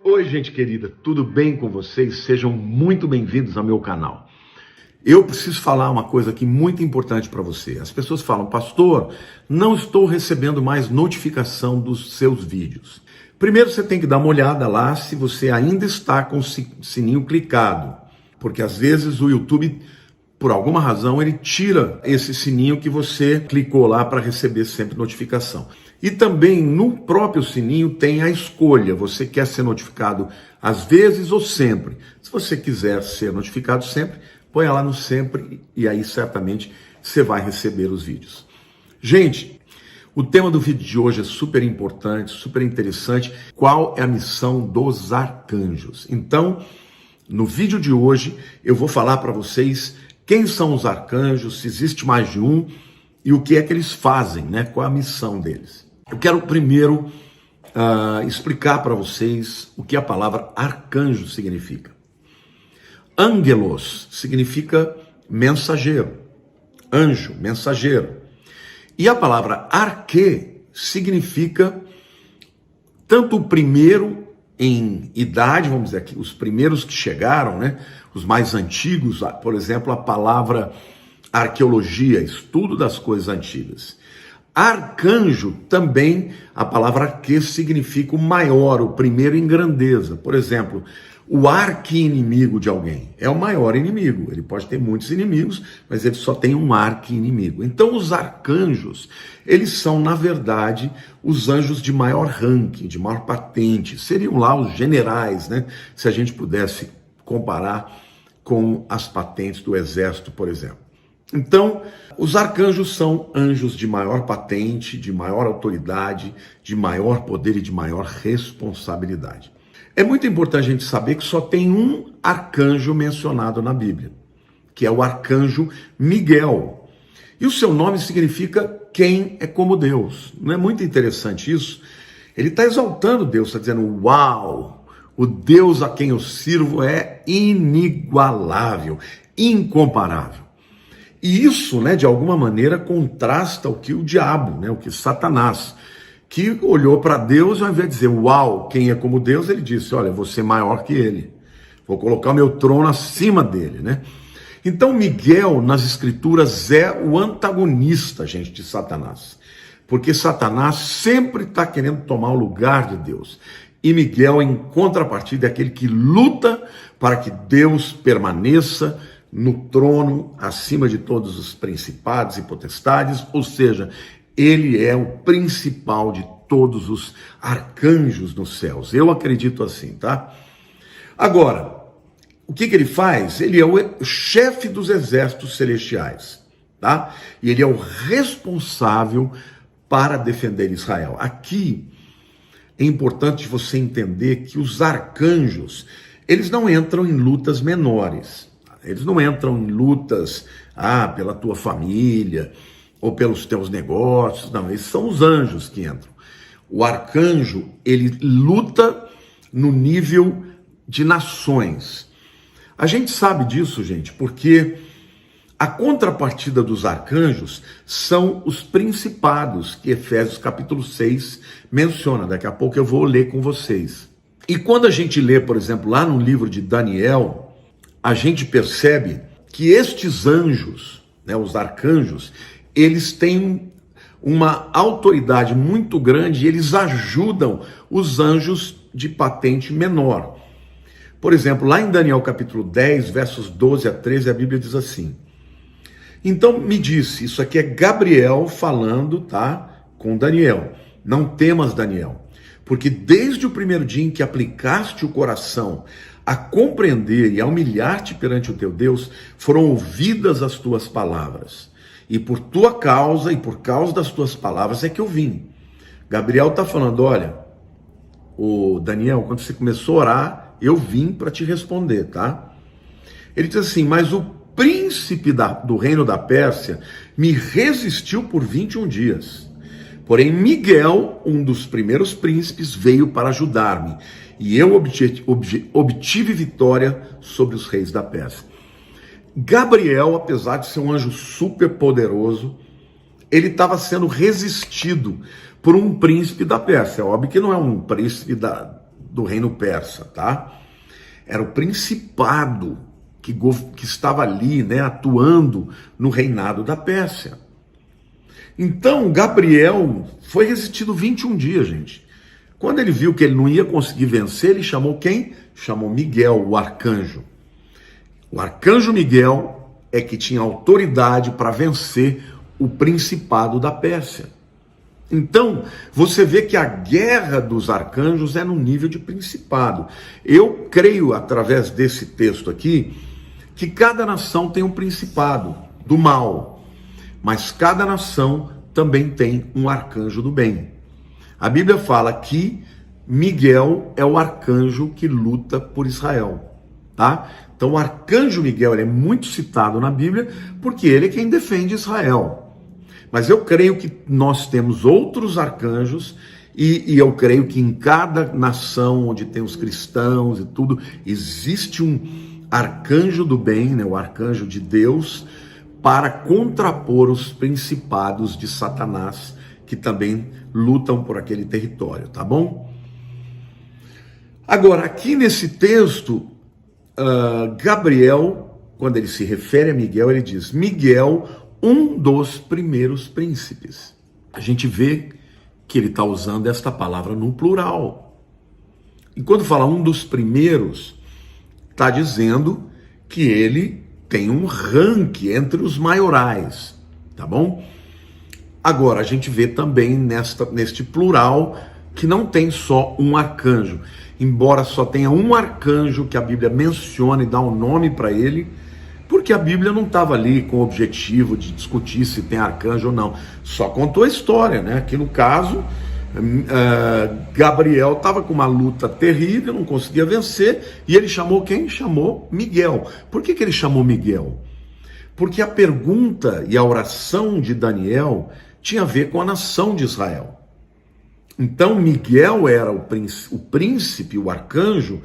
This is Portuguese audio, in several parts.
Oi, gente querida, tudo bem com vocês? Sejam muito bem-vindos ao meu canal. Eu preciso falar uma coisa aqui muito importante para você. As pessoas falam, pastor, não estou recebendo mais notificação dos seus vídeos. Primeiro você tem que dar uma olhada lá se você ainda está com o sininho clicado, porque às vezes o YouTube, por alguma razão, ele tira esse sininho que você clicou lá para receber sempre notificação. E também no próprio sininho tem a escolha, você quer ser notificado às vezes ou sempre. Se você quiser ser notificado sempre, põe lá no sempre e aí certamente você vai receber os vídeos. Gente, o tema do vídeo de hoje é super importante, super interessante. Qual é a missão dos arcanjos? Então, no vídeo de hoje eu vou falar para vocês quem são os arcanjos, se existe mais de um e o que é que eles fazem, né? Qual é a missão deles? Eu quero primeiro explicar para vocês o que a palavra arcanjo significa. Angelos significa mensageiro, anjo, mensageiro. E a palavra arque significa tanto o primeiro em idade, vamos dizer aqui, os primeiros que chegaram, né? Os mais antigos, por exemplo, a palavra arqueologia, estudo das coisas antigas. Arcanjo também, a palavra arque significa o maior, o primeiro em grandeza. Por exemplo, o arqui-inimigo de alguém é o maior inimigo. Ele pode ter muitos inimigos, mas ele só tem um arqui-inimigo. Então os arcanjos, eles são, na verdade, os anjos de maior ranking, de maior patente. Seriam lá os generais, né? Se a gente pudesse comparar com as patentes do exército, por exemplo. Então, os arcanjos são anjos de maior patente, de maior autoridade, de maior poder e de maior responsabilidade. É muito importante a gente saber que só tem um arcanjo mencionado na Bíblia, que é o arcanjo Miguel. E o seu nome significa quem é como Deus. Não é muito interessante isso? Ele está exaltando Deus, está dizendo, uau, o Deus a quem eu sirvo é inigualável, incomparável. E isso, né, de alguma maneira, contrasta o que o diabo, né, o que Satanás, que olhou para Deus e ao invés de dizer, uau, quem é como Deus, ele disse, olha, vou ser maior que ele, vou colocar o meu trono acima dele, né? Então Miguel, nas escrituras, é o antagonista, gente, de Satanás, porque Satanás sempre está querendo tomar o lugar de Deus, e Miguel, em contrapartida, é aquele que luta para que Deus permaneça no trono, acima de todos os principados e potestades, ou seja, ele é o principal de todos os arcanjos nos céus. Eu acredito assim, tá? Agora, o que ele faz? Ele é o chefe dos exércitos celestiais, tá? E ele é o responsável para defender Israel. Aqui é importante você entender que os arcanjos, eles não entram em lutas menores. Eles não entram em lutas pela tua família ou pelos teus negócios, não, eles são os anjos que entram. O arcanjo, ele luta no nível de nações. A gente sabe disso, gente, porque a contrapartida dos arcanjos são os principados, que Efésios capítulo 6 menciona. Daqui a pouco eu vou ler com vocês. E quando a gente lê, por exemplo, lá no livro de Daniel, a gente percebe que estes anjos, né, os arcanjos, eles têm uma autoridade muito grande e eles ajudam os anjos de patente menor. Por exemplo, lá em Daniel capítulo 10, versos 12 a 13, a Bíblia diz assim, então me disse, isso aqui é Gabriel falando, tá, com Daniel, não temas, Daniel, porque desde o primeiro dia em que aplicaste o coração a compreender e a humilhar-te perante o teu Deus, foram ouvidas as tuas palavras. E por tua causa e por causa das tuas palavras é que eu vim. Gabriel está falando, olha, o Daniel, quando você começou a orar, eu vim para te responder, tá? Ele diz assim, mas o príncipe do reino da Pérsia me resistiu por 21 dias. Porém, Miguel, um dos primeiros príncipes, veio para ajudar-me. E eu obtive vitória sobre os reis da Pérsia. Gabriel, apesar de ser um anjo super poderoso, ele estava sendo resistido por um príncipe da Pérsia. É óbvio que não é um príncipe do reino persa, tá? Era o principado que estava ali, né, atuando no reinado da Pérsia. Então, Gabriel foi resistido 21 dias, gente. Quando ele viu que ele não ia conseguir vencer, ele chamou quem? Chamou Miguel, o arcanjo. O arcanjo Miguel é que tinha autoridade para vencer o principado da Pérsia. Então, você vê que a guerra dos arcanjos é no nível de principado. Eu creio, através desse texto aqui, que cada nação tem um principado do mal, mas cada nação também tem um arcanjo do bem. A Bíblia fala que Miguel é o arcanjo que luta por Israel, tá? Então o arcanjo Miguel ele é muito citado na Bíblia porque ele é quem defende Israel. Mas eu creio que nós temos outros arcanjos e eu creio que em cada nação onde tem os cristãos e tudo, existe um arcanjo do bem, né, o arcanjo de Deus, para contrapor os principados de Satanás que também lutam por aquele território, tá bom? Agora, aqui nesse texto, Gabriel, quando ele se refere a Miguel, ele diz, Miguel, um dos primeiros príncipes. A gente vê que ele está usando esta palavra no plural. E quando fala um dos primeiros, está dizendo que ele tem um ranking entre os maiorais, tá bom? Agora, a gente vê também neste plural que não tem só um arcanjo. Embora só tenha um arcanjo que a Bíblia menciona e dá um nome para ele, porque a Bíblia não estava ali com o objetivo de discutir se tem arcanjo ou não. Só contou a história, né? Aqui no caso, Gabriel estava com uma luta terrível, não conseguia vencer, e ele chamou quem? Chamou Miguel. Por que ele chamou Miguel? Porque a pergunta e a oração de Daniel tinha a ver com a nação de Israel. Então Miguel era o príncipe, o arcanjo,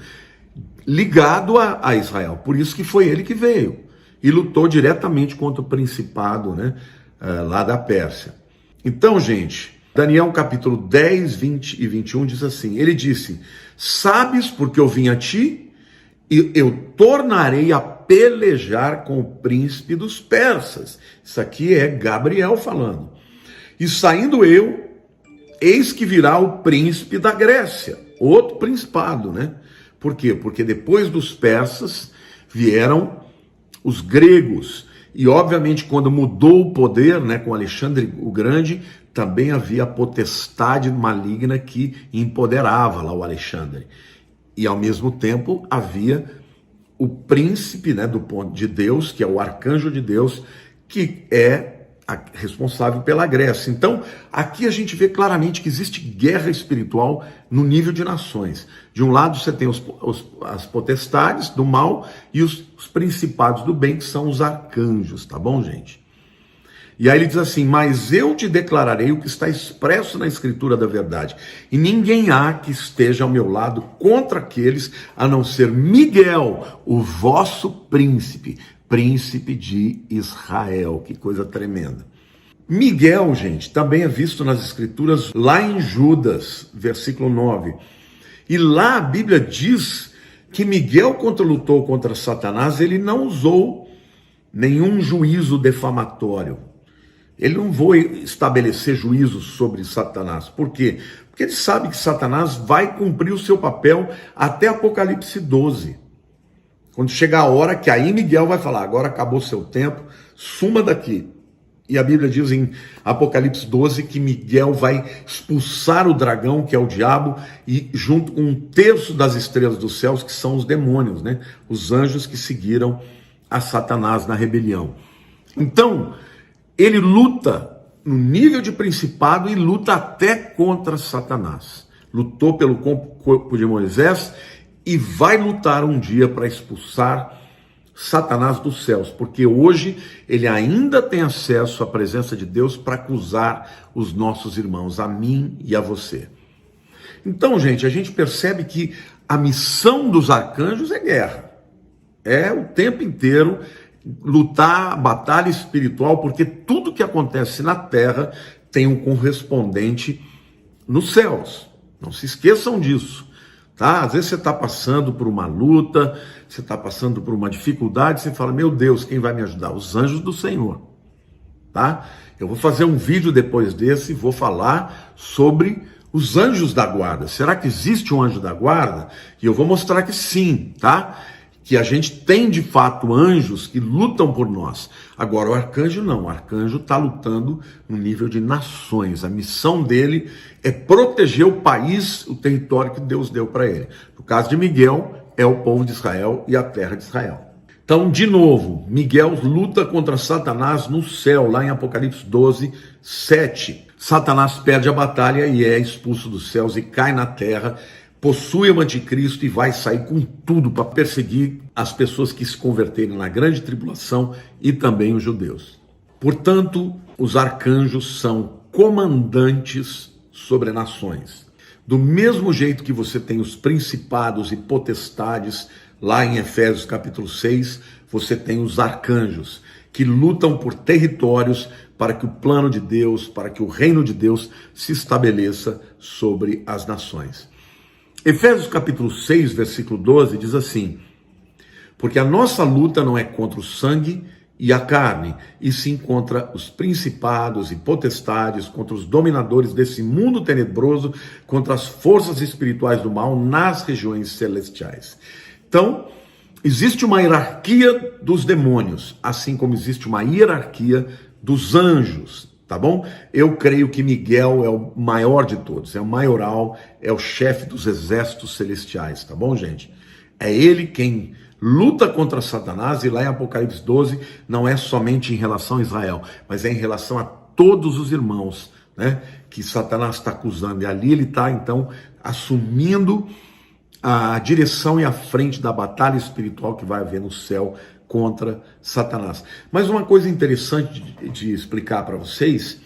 ligado a Israel. Por isso que foi ele que veio e lutou diretamente contra o principado, né, lá da Pérsia. Então, gente, Daniel capítulo 10, 20 e 21 diz assim, ele disse, sabes porque eu vim a ti e eu tornarei a pelejar com o príncipe dos persas. Isso aqui é Gabriel falando. E saindo eu, eis que virá o príncipe da Grécia, outro principado, né? Por quê? Porque depois dos persas vieram os gregos. E obviamente quando mudou o poder, né, com Alexandre o Grande, também havia a potestade maligna que empoderava lá o Alexandre. E ao mesmo tempo havia o príncipe, né, do ponto de Deus, que é o arcanjo de Deus, que é responsável pela Grécia. Então, aqui a gente vê claramente que existe guerra espiritual no nível de nações. De um lado você tem as potestades do mal e os principados do bem, que são os arcanjos, tá bom, gente? E aí ele diz assim, mas eu te declararei o que está expresso na escritura da verdade, e ninguém há que esteja ao meu lado contra aqueles, a não ser Miguel, o vosso príncipe de Israel. Que coisa tremenda. Miguel, gente, também é visto nas escrituras lá em Judas, versículo 9. E lá a Bíblia diz que Miguel, quando lutou contra Satanás, ele não usou nenhum juízo defamatório. Ele não foi estabelecer juízo sobre Satanás. Por quê? Porque ele sabe que Satanás vai cumprir o seu papel até Apocalipse 12. Quando chegar a hora que aí Miguel vai falar, agora acabou seu tempo, suma daqui. E a Bíblia diz em Apocalipse 12 que Miguel vai expulsar o dragão, que é o diabo, e junto com um terço das estrelas dos céus, que são os demônios, né? Os anjos que seguiram a Satanás na rebelião. Então, ele luta no nível de principado e luta até contra Satanás. Lutou pelo corpo de Moisés e vai lutar um dia para expulsar Satanás dos céus, porque hoje ele ainda tem acesso à presença de Deus para acusar os nossos irmãos, a mim e a você. Então, gente, a gente percebe que a missão dos arcanjos é guerra. É o tempo inteiro lutar a batalha espiritual, porque tudo que acontece na terra tem um correspondente nos céus. Não se esqueçam disso. tá? Às vezes você está passando por uma luta, você está passando por uma dificuldade, você fala, meu Deus, quem vai me ajudar? Os anjos do Senhor, tá? Eu vou fazer um vídeo depois desse e vou falar sobre os anjos da guarda. Será que existe um anjo da guarda? E eu vou mostrar que sim, tá? Que a gente tem de fato anjos que lutam por nós. Agora o arcanjo não, o arcanjo está lutando no nível de nações. A missão dele é proteger o país, o território que Deus deu para ele. No caso de Miguel, é o povo de Israel e a terra de Israel. Então, de novo, Miguel luta contra Satanás no céu, lá em Apocalipse 12, 7. Satanás perde a batalha e é expulso dos céus e cai na terra, possui o anticristo e vai sair com tudo para perseguir as pessoas que se converterem na grande tribulação e também os judeus. Portanto, os arcanjos são comandantes sobre nações. Do mesmo jeito que você tem os principados e potestades, lá em Efésios capítulo 6, você tem os arcanjos, que lutam por territórios para que o plano de Deus, para que o reino de Deus se estabeleça sobre as nações. Efésios capítulo 6, versículo 12, diz assim, porque a nossa luta não é contra o sangue e a carne, e sim contra os principados e potestades, contra os dominadores desse mundo tenebroso, contra as forças espirituais do mal nas regiões celestiais. Então, existe uma hierarquia dos demônios, assim como existe uma hierarquia dos anjos, tá bom? Eu creio que Miguel é o maior de todos, é o maioral, é o chefe dos exércitos celestiais, tá bom, gente? É ele quem luta contra Satanás, e lá em Apocalipse 12, não é somente em relação a Israel, mas é em relação a todos os irmãos, né, que Satanás está acusando, e ali ele está, então, assumindo a direção e a frente da batalha espiritual que vai haver no céu contra Satanás. Mas uma coisa interessante de explicar para vocês,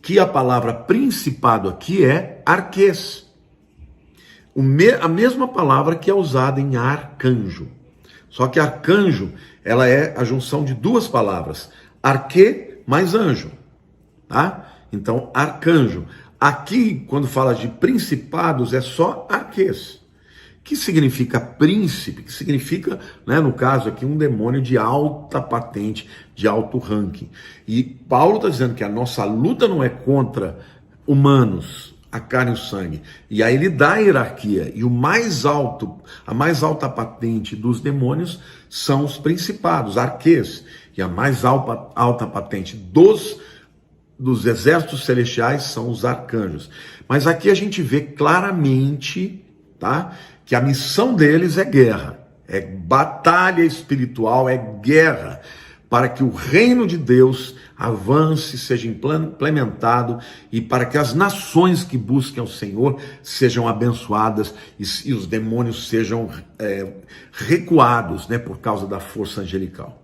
que a palavra principado aqui é arquês. A mesma palavra que é usada em arcanjo. Só que arcanjo, ela é a junção de duas palavras, arquê mais anjo, tá? Então, arcanjo. Aqui, quando fala de principados, é só arquês. Que significa príncipe, que significa, né, no caso aqui, um demônio de alta patente, de alto ranking. E Paulo está dizendo que a nossa luta não é contra humanos, a carne e o sangue. E aí ele dá a hierarquia. E o mais alto, a mais alta patente dos demônios são os principados, arquês. E a mais alta patente dos exércitos celestiais são os arcanjos. Mas aqui a gente vê claramente, tá, que a missão deles é guerra, é batalha espiritual, é guerra, para que o reino de Deus avance, seja implementado, e para que as nações que busquem ao Senhor sejam abençoadas e os demônios sejam recuados, né, por causa da força angelical.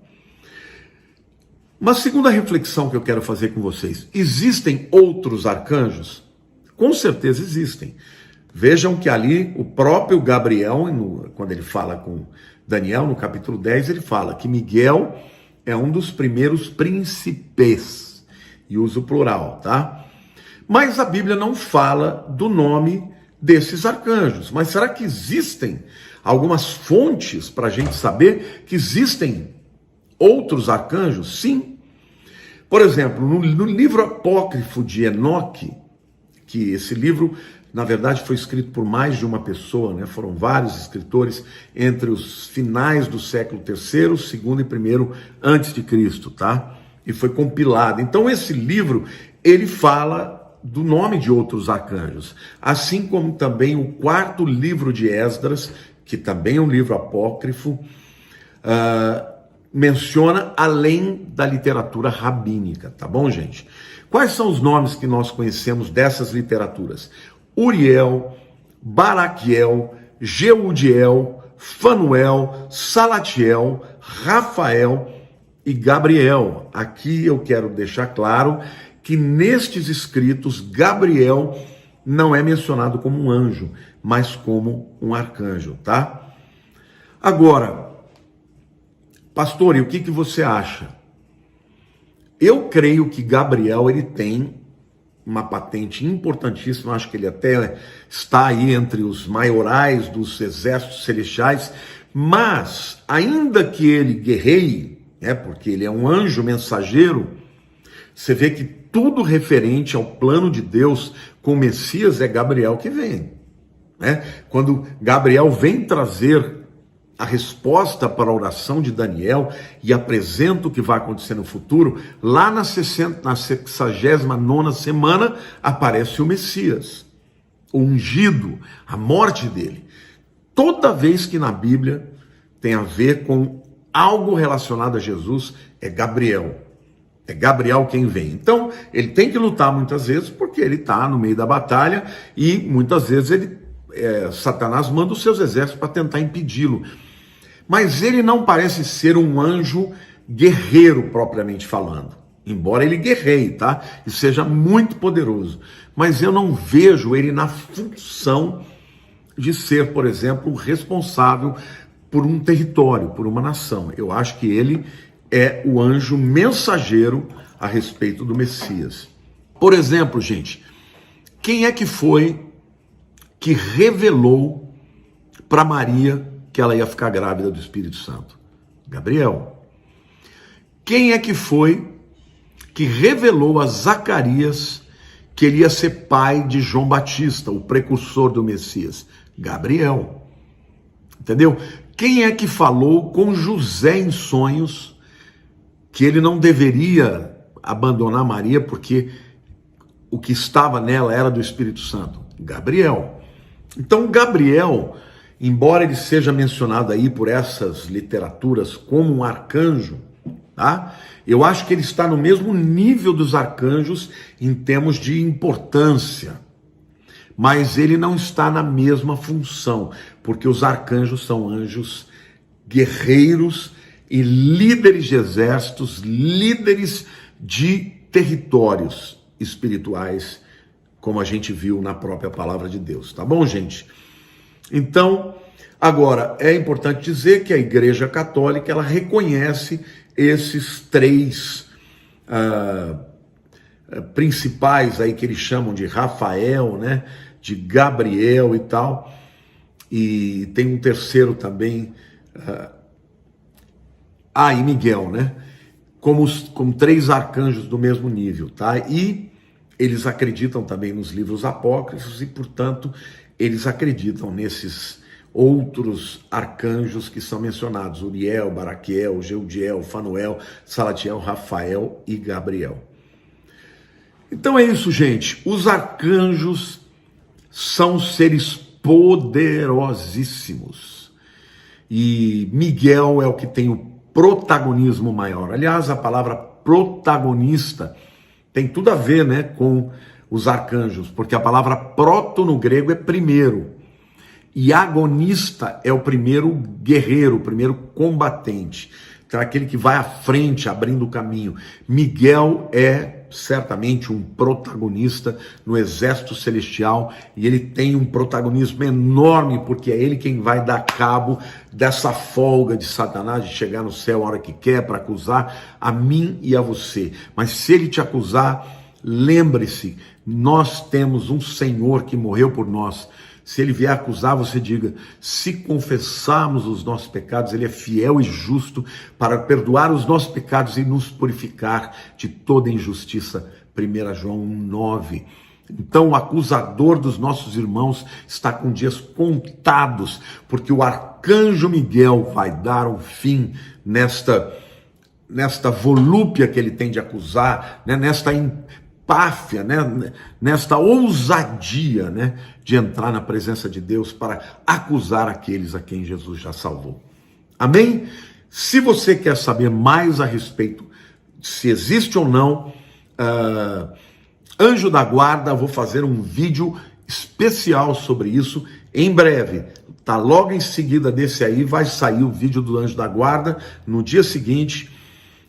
Uma segunda reflexão que eu quero fazer com vocês: existem outros arcanjos? Com certeza existem. Vejam que ali o próprio Gabriel, quando ele fala com Daniel, no capítulo 10, ele fala que Miguel é um dos primeiros príncipes, e usa o plural, tá? Mas a Bíblia não fala do nome desses arcanjos. Mas será que existem algumas fontes para a gente saber que existem outros arcanjos? Sim. Por exemplo, no livro apócrifo de Enoque, que esse livro, na verdade, foi escrito por mais de uma pessoa, né? Foram vários escritores entre os finais do século III, segundo e primeiro antes de Cristo, tá? E foi compilado. Então esse livro, ele fala do nome de outros arcanjos, assim como também o quarto livro de Esdras, que também é um livro apócrifo, menciona além da literatura rabínica, tá bom, gente? Quais são os nomes que nós conhecemos dessas literaturas? Uriel, Baraquiel, Jeudiel, Fanuel, Salatiel, Rafael e Gabriel. Aqui eu quero deixar claro que nestes escritos Gabriel não é mencionado como um anjo, mas como um arcanjo, tá? Agora, pastor, e o que você acha? Eu creio que Gabriel, ele tem uma patente importantíssima, acho que ele até está aí entre os maiorais dos exércitos celestiais, mas ainda que ele guerreie, porque ele é um anjo mensageiro, você vê que tudo referente ao plano de Deus com o Messias é Gabriel que vem. Quando Gabriel vem trazer a resposta para a oração de Daniel e apresenta o que vai acontecer no futuro, lá na 69ª semana aparece o Messias, o ungido, a morte dele. Toda vez que na Bíblia tem a ver com algo relacionado a Jesus, é Gabriel. É Gabriel quem vem. Então, ele tem que lutar muitas vezes, porque ele está no meio da batalha e muitas vezes Satanás manda os seus exércitos para tentar impedi-lo. Mas ele não parece ser um anjo guerreiro propriamente falando. Embora ele guerreie, tá? E seja muito poderoso. Mas eu não vejo ele na função de ser, por exemplo, responsável por um território, por uma nação. Eu acho que ele é o anjo mensageiro a respeito do Messias. Por exemplo, gente, quem é que foi que revelou para Maria que ela ia ficar grávida do Espírito Santo? Gabriel. Quem é que foi que revelou a Zacarias que ele ia ser pai de João Batista, o precursor do Messias? Gabriel. Entendeu? Quem é que falou com José em sonhos que ele não deveria abandonar Maria porque o que estava nela era do Espírito Santo? Gabriel. Então, Gabriel, embora ele seja mencionado aí por essas literaturas como um arcanjo, tá? Eu acho que ele está no mesmo nível dos arcanjos em termos de importância, mas ele não está na mesma função, porque os arcanjos são anjos guerreiros e líderes de exércitos, líderes de territórios espirituais, como a gente viu na própria palavra de Deus, tá bom, gente? Então, agora, é importante dizer que a Igreja Católica, ela reconhece esses três principais aí que eles chamam de Rafael, né, de Gabriel e tal, e tem um terceiro também, e Miguel, né, como três arcanjos do mesmo nível, tá? E eles acreditam também nos livros apócrifos e, portanto, eles acreditam nesses outros arcanjos que são mencionados: Uriel, Baraquiel, Jeudiel, Fanuel, Salatiel, Rafael e Gabriel. Então é isso, gente. Os arcanjos são seres poderosíssimos. E Miguel é o que tem o protagonismo maior. Aliás, a palavra protagonista tem tudo a ver, né, com os arcanjos, porque a palavra proto no grego é primeiro. E agonista é o primeiro guerreiro, o primeiro combatente. Então é aquele que vai à frente, abrindo o caminho. Miguel é certamente um protagonista no exército celestial, e ele tem um protagonismo enorme, porque é ele quem vai dar cabo dessa folga de Satanás de chegar no céu a hora que quer para acusar a mim e a você. Mas se ele te acusar, lembre-se, nós temos um Senhor que morreu por nós. Se ele vier acusar, você diga: se confessarmos os nossos pecados, ele é fiel e justo para perdoar os nossos pecados e nos purificar de toda injustiça. 1 João 1,9. Então o acusador dos nossos irmãos está com dias contados, porque o arcanjo Miguel vai dar um fim nesta volúpia que ele tem de acusar, né? Nesta empáfia, né? Nesta ousadia, né? De entrar na presença de Deus para acusar aqueles a quem Jesus já salvou. Amém? Se você quer saber mais a respeito se existe ou não anjo da guarda, vou fazer um vídeo especial sobre isso em breve. Tá logo em seguida desse aí vai sair o vídeo do anjo da guarda. No dia seguinte,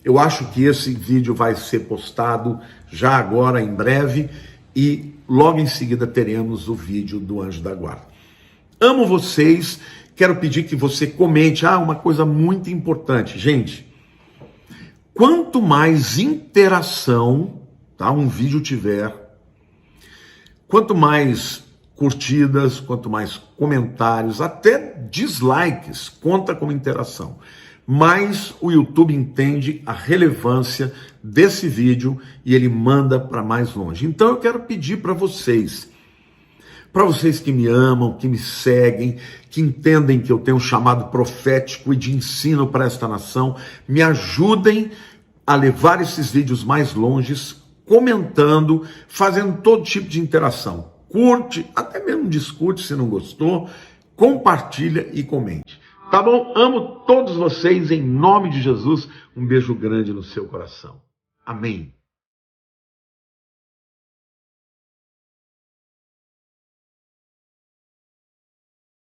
eu acho que esse vídeo vai ser postado já agora, em breve, e logo em seguida teremos o vídeo do anjo da guarda. Amo vocês, quero pedir que você comente. Uma coisa muito importante, gente. Quanto mais interação, tá, um vídeo tiver, Quanto mais curtidas, quanto mais comentários, até dislikes, conta como interação. Mas o YouTube entende a relevância desse vídeo e ele manda para mais longe. Então eu quero pedir para vocês que me amam, que me seguem, que entendem que eu tenho um chamado profético e de ensino para esta nação, me ajudem a levar esses vídeos mais longe, comentando, fazendo todo tipo de interação. Curte, até mesmo discute se não gostou, compartilha e comente. Tá bom? Amo todos vocês em nome de Jesus. Um beijo grande no seu coração. Amém.